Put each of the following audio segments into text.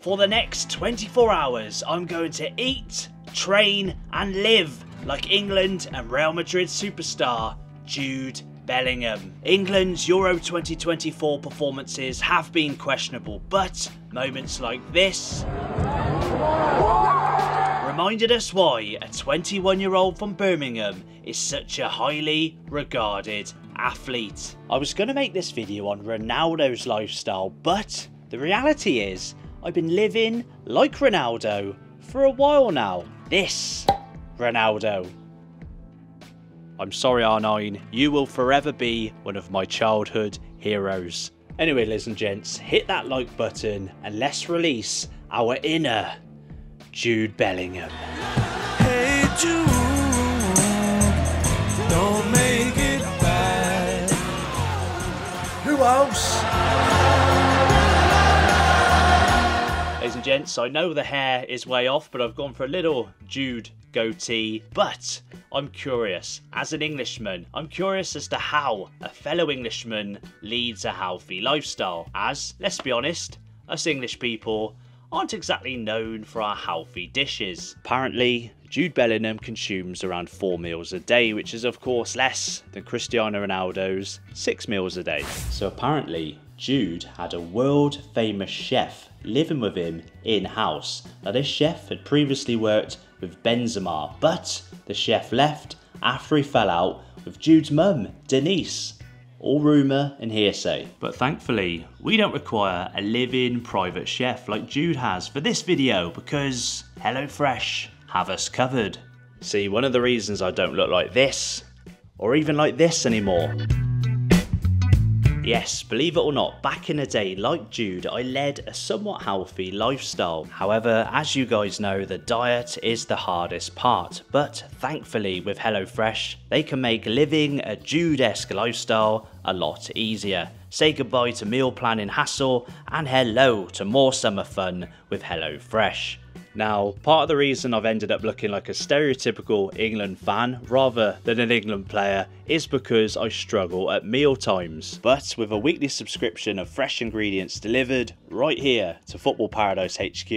For the next 24 hours, I'm going to eat, train and live like England and Real Madrid superstar Jude Bellingham. England's Euro 2024 performances have been questionable, but moments like this reminded us why a 21-year-old from Birmingham is such a highly regarded athlete. I was going to make this video on Ronaldo's lifestyle, but the reality is I've been living like Ronaldo for a while now. This Ronaldo. I'm sorry R9, you will forever be one of my childhood heroes. Anyway, ladies and gents, hit that like button and let's release our inner Jude Bellingham. Hey Jude, don't make it bad. Who else? Ladies and gents, I know the hair is way off, but I've gone for a little Jude goatee. But I'm curious, as an Englishman, I'm curious as to how a fellow Englishman leads a healthy lifestyle. As, let's be honest, us English people aren't exactly known for our healthy dishes. Apparently, Jude Bellingham consumes around 4 meals a day, which is of course less than Cristiano Ronaldo's 6 meals a day. So apparently, Jude had a world famous chef living with him in-house. Now this chef had previously worked with Benzema, but the chef left after he fell out with Jude's mum, Denise. All rumour and hearsay. But thankfully, we don't require a live-in private chef like Jude has for this video because HelloFresh have us covered. See, one of the reasons I don't look like this, or even like this anymore. Yes, believe it or not, back in the day, like Jude, I led a somewhat healthy lifestyle. However, as you guys know, the diet is the hardest part. But thankfully, with HelloFresh, they can make living a Jude-esque lifestyle a lot easier. Say goodbye to meal planning hassle and hello to more summer fun with HelloFresh. Now, part of the reason I've ended up looking like a stereotypical England fan rather than an England player is because I struggle at meal times. But with a weekly subscription of fresh ingredients delivered right here to Football Paradise HQ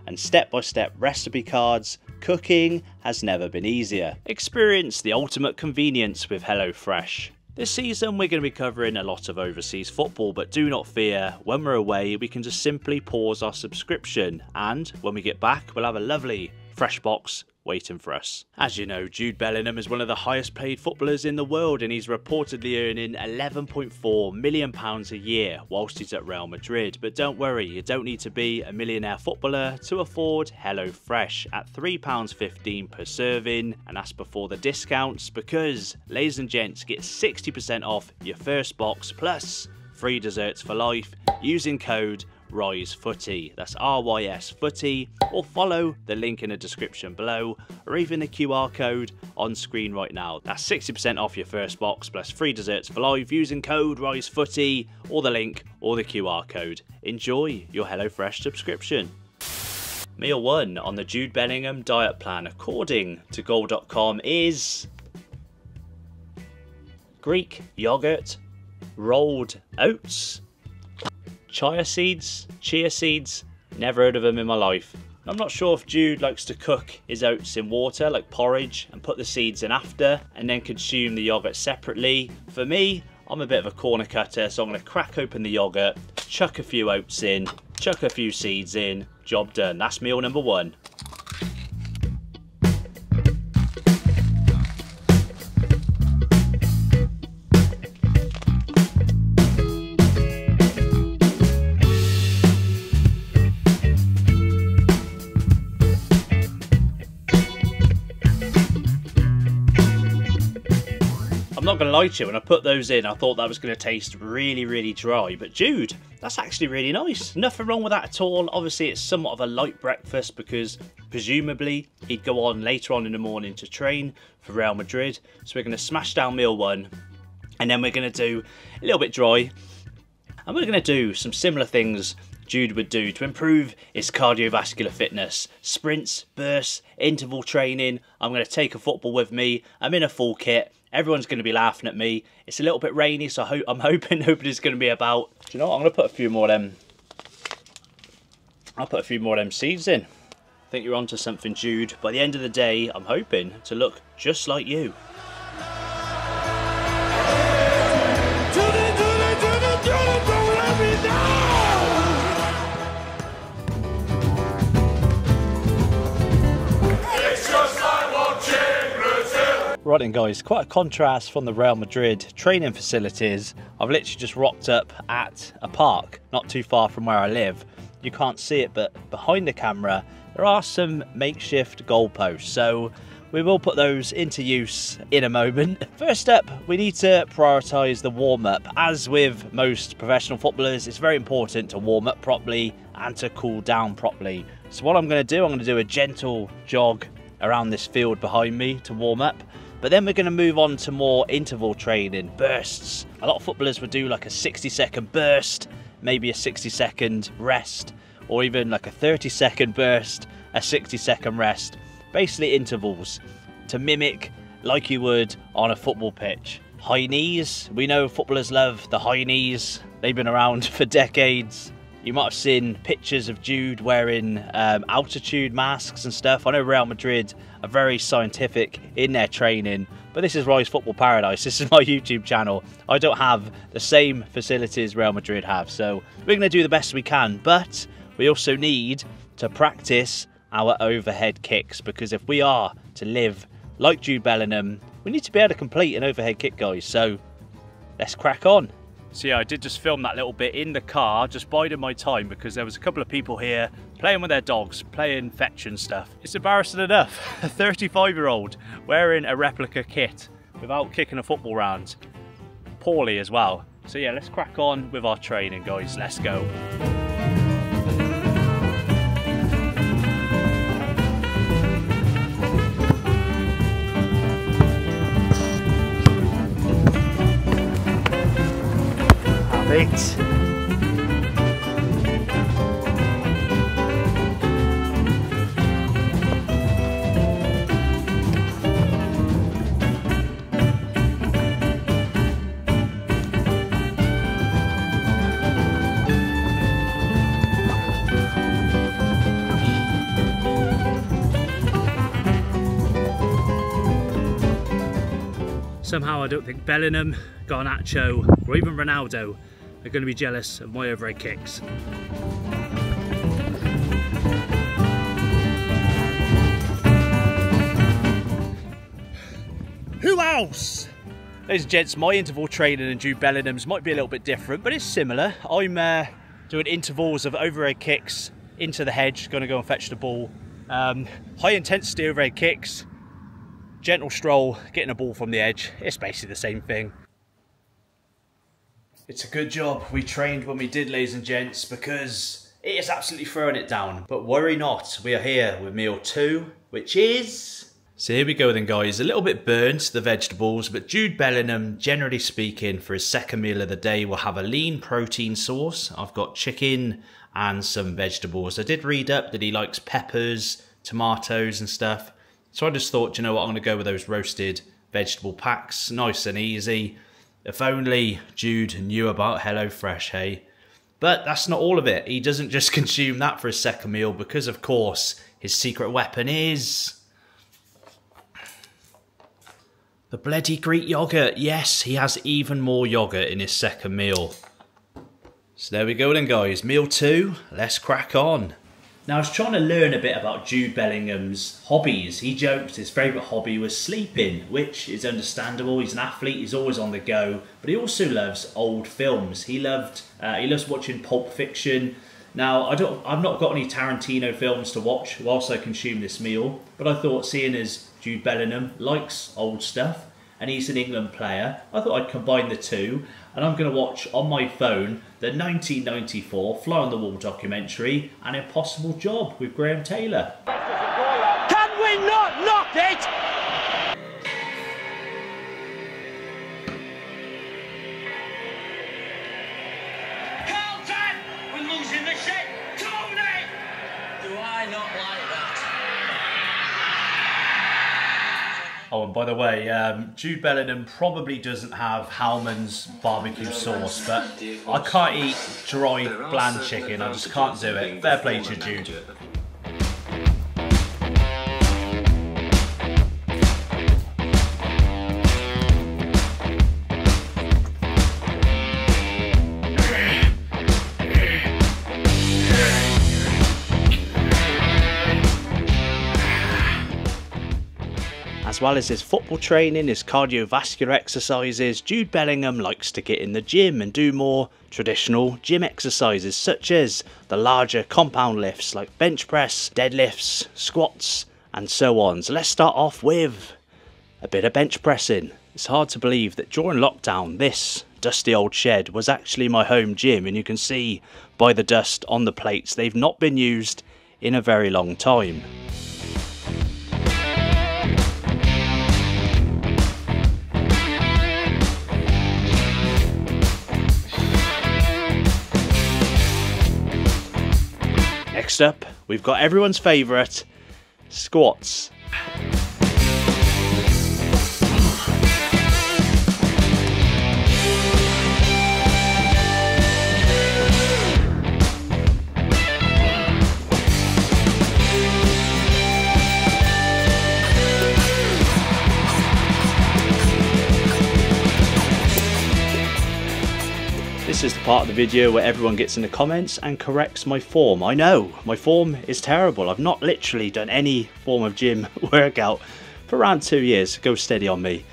and step-by-step recipe cards, cooking has never been easier. Experience the ultimate convenience with HelloFresh. This season we're going to be covering a lot of overseas football, but do not fear, when we're away we can just simply pause our subscription and when we get back we'll have a lovely fresh box waiting for us. As you know, Jude Bellingham is one of the highest paid footballers in the world and he's reportedly earning £11.4 million a year whilst he's at Real Madrid. But don't worry, you don't need to be a millionaire footballer to afford HelloFresh at £3.15 per serving, and that's before the discounts because, ladies and gents, get 60% off your first box plus free desserts for life using code RYSFooty, that's RYS Footy, or follow the link in the description below or even the QR code on screen right now. That's 60% off your first box plus free desserts for life using code RYSFooty or the link or the QR code. Enjoy your HelloFresh subscription. Meal 1 on the Jude Bellingham diet plan according to goal.com is Greek yogurt, rolled oats, chia seeds, never heard of them in my life. I'm not sure if Jude likes to cook his oats in water like porridge and put the seeds in after and then consume the yogurt separately. For me, I'm a bit of a corner cutter, so I'm going to crack open the yogurt, chuck a few oats in, chuck a few seeds in, job done. That's meal number 1. I'm not going to lie to you, when I put those in I thought that was going to taste really dry, but Jude, that's actually really nice. Nothing wrong with that at all. Obviously it's somewhat of a light breakfast because presumably he'd go on later on in the morning to train for Real Madrid. So we're going to smash down meal 1 and then we're going to do a little bit dry and we're going to do some similar things Jude would do to improve his cardiovascular fitness. Sprints, bursts, interval training. I'm going to take a football with me. I'm in a full kit. Everyone's going to be laughing at me. It's a little bit rainy, so I'm hoping nobody's going to be about. Do you know what? I'm going to put a few more of them I'll put a few more of them seeds in. I think you're onto something, Jude. By the end of the day, I'm hoping to look just like you. Right then guys, quite a contrast from the Real Madrid training facilities. I've literally just rocked up at a park not too far from where I live. You can't see it, but behind the camera there are some makeshift goalposts, so we will put those into use in a moment. First up, we need to prioritise the warm-up. As with most professional footballers, it's very important to warm up properly and to cool down properly. So what I'm going to do a gentle jog around this field behind me to warm up. But then we're going to move on to more interval training, bursts. A lot of footballers would do like a 60-second burst, maybe a 60-second rest, or even like a 30-second burst, a 60-second rest. Basically intervals to mimic like you would on a football pitch. High knees, we know footballers love the high knees. They've been around for decades. You might have seen pictures of Jude wearing altitude masks and stuff. I know Real Madrid are very scientific in their training, but this is Rise Football Paradise. This is my YouTube channel. I don't have the same facilities Real Madrid have, so we're going to do the best we can, but we also need to practice our overhead kicks, because if we are to live like Jude Bellingham, we need to be able to complete an overhead kick, guys, so let's crack on. So yeah, I did just film that little bit in the car, just biding my time, because there was a couple of people here playing with their dogs, playing fetch and stuff. It's embarrassing enough, a 35-year-old wearing a replica kit without kicking a football round. Poorly as well. So yeah, let's crack on with our training, guys. Let's go. Perfect. Somehow I don't think Bellingham, Garnacho or even Ronaldo are going to be jealous of my overhead kicks. Who else? Ladies and gents, my interval training and Jude Bellingham's might be a little bit different, but it's similar. I'm doing intervals of overhead kicks into the hedge, going to go and fetch the ball. High intensity overhead kicks, gentle stroll, getting a ball from the edge. It's basically the same thing. It's a good job we trained when we did, ladies and gents, because it is absolutely throwing it down. But worry not, we are here with meal 2, which is... So here we go then, guys. A little bit burnt, the vegetables, but Jude Bellingham, generally speaking, for his second meal of the day, will have a lean protein source. I've got chicken and some vegetables. I did read up that he likes peppers, tomatoes and stuff. So I just thought, you know what, I'm going to go with those roasted vegetable packs. Nice and easy. If only Jude knew about HelloFresh, hey? But that's not all of it. He doesn't just consume that for his second meal, because, of course, his secret weapon is... the bloody Greek yogurt. Yes, he has even more yogurt in his second meal. So there we go then, guys. Meal 2. Let's crack on. Now, I was trying to learn a bit about Jude Bellingham's hobbies. He joked his favourite hobby was sleeping, which is understandable. He's an athlete, he's always on the go, but he also loves old films. He loves watching Pulp Fiction. Now, I've not got any Tarantino films to watch whilst I consume this meal, but I thought, seeing as Jude Bellingham likes old stuff and he's an England player, I thought I'd combine the two, and I'm going to watch on my phone the 1994 Fly on the Wall documentary, An Impossible Job with Graham Taylor. Can we not knock it? Carlton! We're losing the ship! Tony! Do I not like that? Oh, and by the way, Jude Bellingham probably doesn't have Howman's barbecue sauce, but I can't eat dry, bland chicken. I just can't do it. Fair play to Jude. As well as his football training, his cardiovascular exercises, Jude Bellingham likes to get in the gym and do more traditional gym exercises such as the larger compound lifts like bench press, deadlifts, squats and so on. So let's start off with a bit of bench pressing. It's hard to believe that during lockdown this dusty old shed was actually my home gym, and you can see by the dust on the plates they've not been used in a very long time. Next up, we've got everyone's favourite, squats. This is the part of the video where everyone gets in the comments and corrects my form. I know, my form is terrible. I've not literally done any form of gym workout for around 2 years. Go steady on me.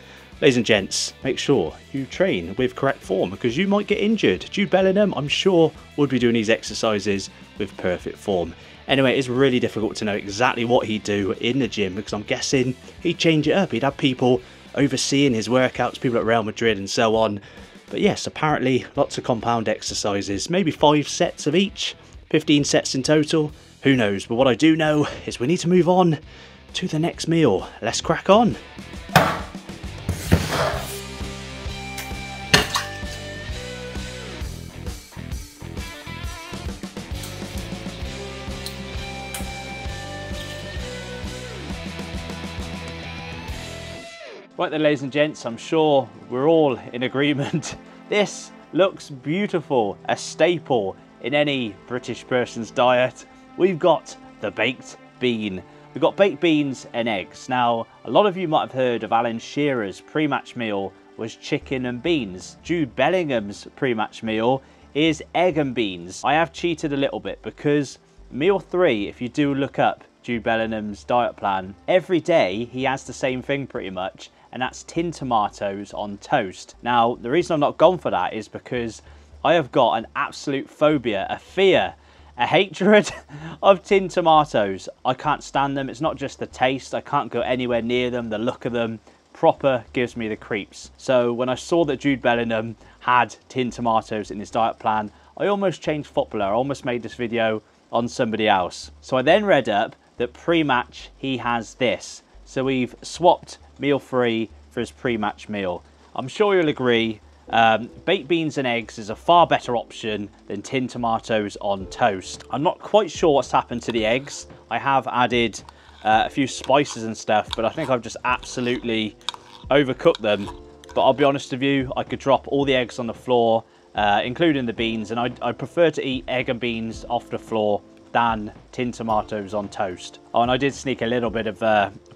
Ladies and gents, make sure you train with correct form because you might get injured. Jude Bellingham, I'm sure, would be doing these exercises with perfect form. Anyway, it's really difficult to know exactly what he'd do in the gym because I'm guessing he'd change it up. He'd have people overseeing his workouts, people at Real Madrid and so on. But yes, apparently lots of compound exercises, maybe 5 sets of each, 15 sets in total, who knows. But what I do know is we need to move on to the next meal. Let's crack on. Right then, ladies and gents, I'm sure we're all in agreement. This looks beautiful, a staple in any British person's diet. We've got the baked bean. We've got baked beans and eggs. Now, a lot of you might have heard of Alan Shearer's pre-match meal was chicken and beans. Jude Bellingham's pre-match meal is egg and beans. I have cheated a little bit because meal 3, if you do look up Jude Bellingham's diet plan, every day he has the same thing pretty much, and that's tinned tomatoes on toast. Now, the reason I've not gone for that is because I have got an absolute phobia, a fear, a hatred of tinned tomatoes. I can't stand them. It's not just the taste. I can't go anywhere near them. The look of them proper gives me the creeps. So when I saw that Jude Bellingham had tinned tomatoes in his diet plan, I almost changed footballer. I almost made this video on somebody else. So I then read up that pre-match he has this. So we've swapped meal 3 for his pre-match meal. I'm sure you'll agree, baked beans and eggs is a far better option than tinned tomatoes on toast. I'm not quite sure what's happened to the eggs. I have added a few spices and stuff, but I think I've just absolutely overcooked them. But I'll be honest with you, I could drop all the eggs on the floor, including the beans, and I prefer to eat egg and beans off the floor than tinned tomatoes on toast. Oh, and I did sneak a little bit of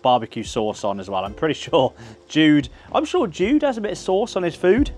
barbecue sauce on as well. I'm pretty sure Jude has a bit of sauce on his food.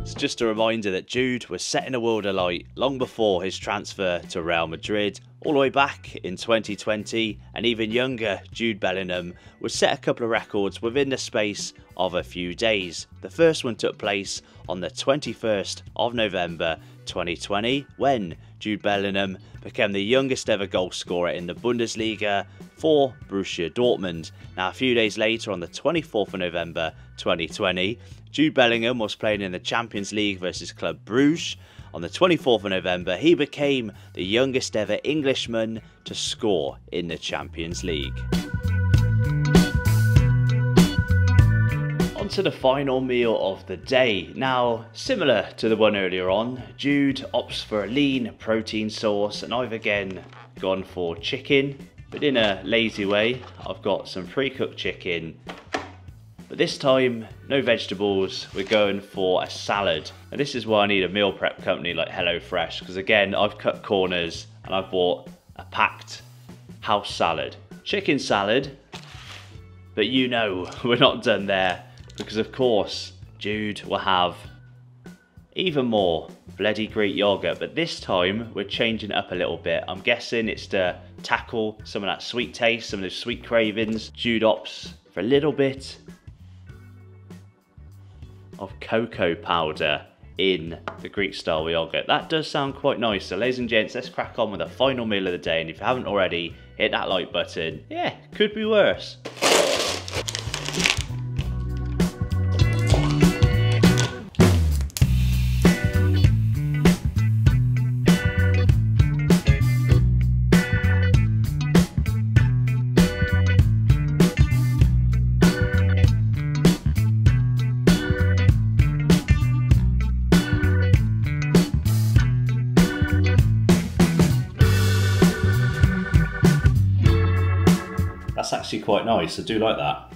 It's just a reminder that Jude was setting the world alight long before his transfer to Real Madrid. All the way back in 2020, and even younger Jude Bellingham would set a couple of records within the space of a few days. The first one took place on the 21st of November 2020 when Jude Bellingham became the youngest ever goal scorer in the Bundesliga for Borussia Dortmund. Now, a few days later, on the 24th of November 2020, Jude Bellingham was playing in the Champions League versus Club Bruges. On the 24th of November, he became the youngest ever Englishman to score in the Champions League. On on to the final meal of the day. Now, similar to the one earlier on, Jude opts for a lean protein source, and I've again gone for chicken, but in a lazy way. I've got some pre-cooked chicken, but this time no vegetables. We're going for a salad. And this is why I need a meal prep company like HelloFresh, because again, I've cut corners and I've bought a packed house salad. Chicken salad, but you know we're not done there, because of course Jude will have even more bloody Greek yogurt, but this time we're changing it up a little bit. I'm guessing it's to tackle some of that sweet taste, some of those sweet cravings. Jude opts for a little bit of cocoa powder in the Greek style yogurt. That does sound quite nice. So ladies and gents, let's crack on with the final meal of the day, and if you haven't already, hit that like button. Yeah, could be worse. That's actually quite nice. I do like that.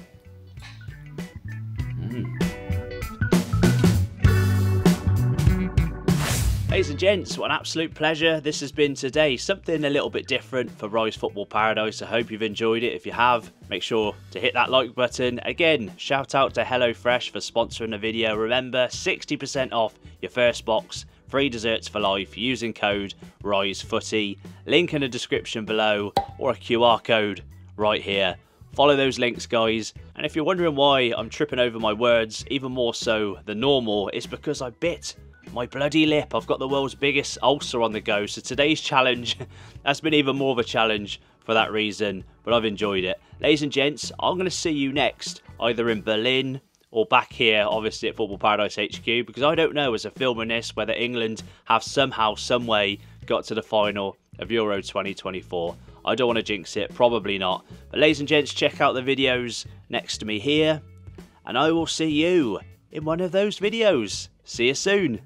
Ladies and gents, what an absolute pleasure this has been today. Something a little bit different for Rise Football Paradise. I hope you've enjoyed it. If you have, make sure to hit that like button. Again, shout out to HelloFresh for sponsoring the video. Remember, 60% off your first box, free desserts for life using code RISEFooty. Link in the description below, or a QR code right here. Follow those links, guys. And if you're wondering why I'm tripping over my words even more so than normal, it's because I bit my bloody lip. I've got the world's biggest ulcer on the go, so today's challenge has been even more of a challenge for that reason, but I've enjoyed it. Ladies and gents, I'm going to see you next, either in Berlin or back here, obviously at Football Paradise HQ, because I don't know, as a filming this, whether England have somehow, some way got to the final of Euro 2024. I don't want to jinx it, probably not. But ladies and gents, check out the videos next to me here, and I will see you in one of those videos. See you soon.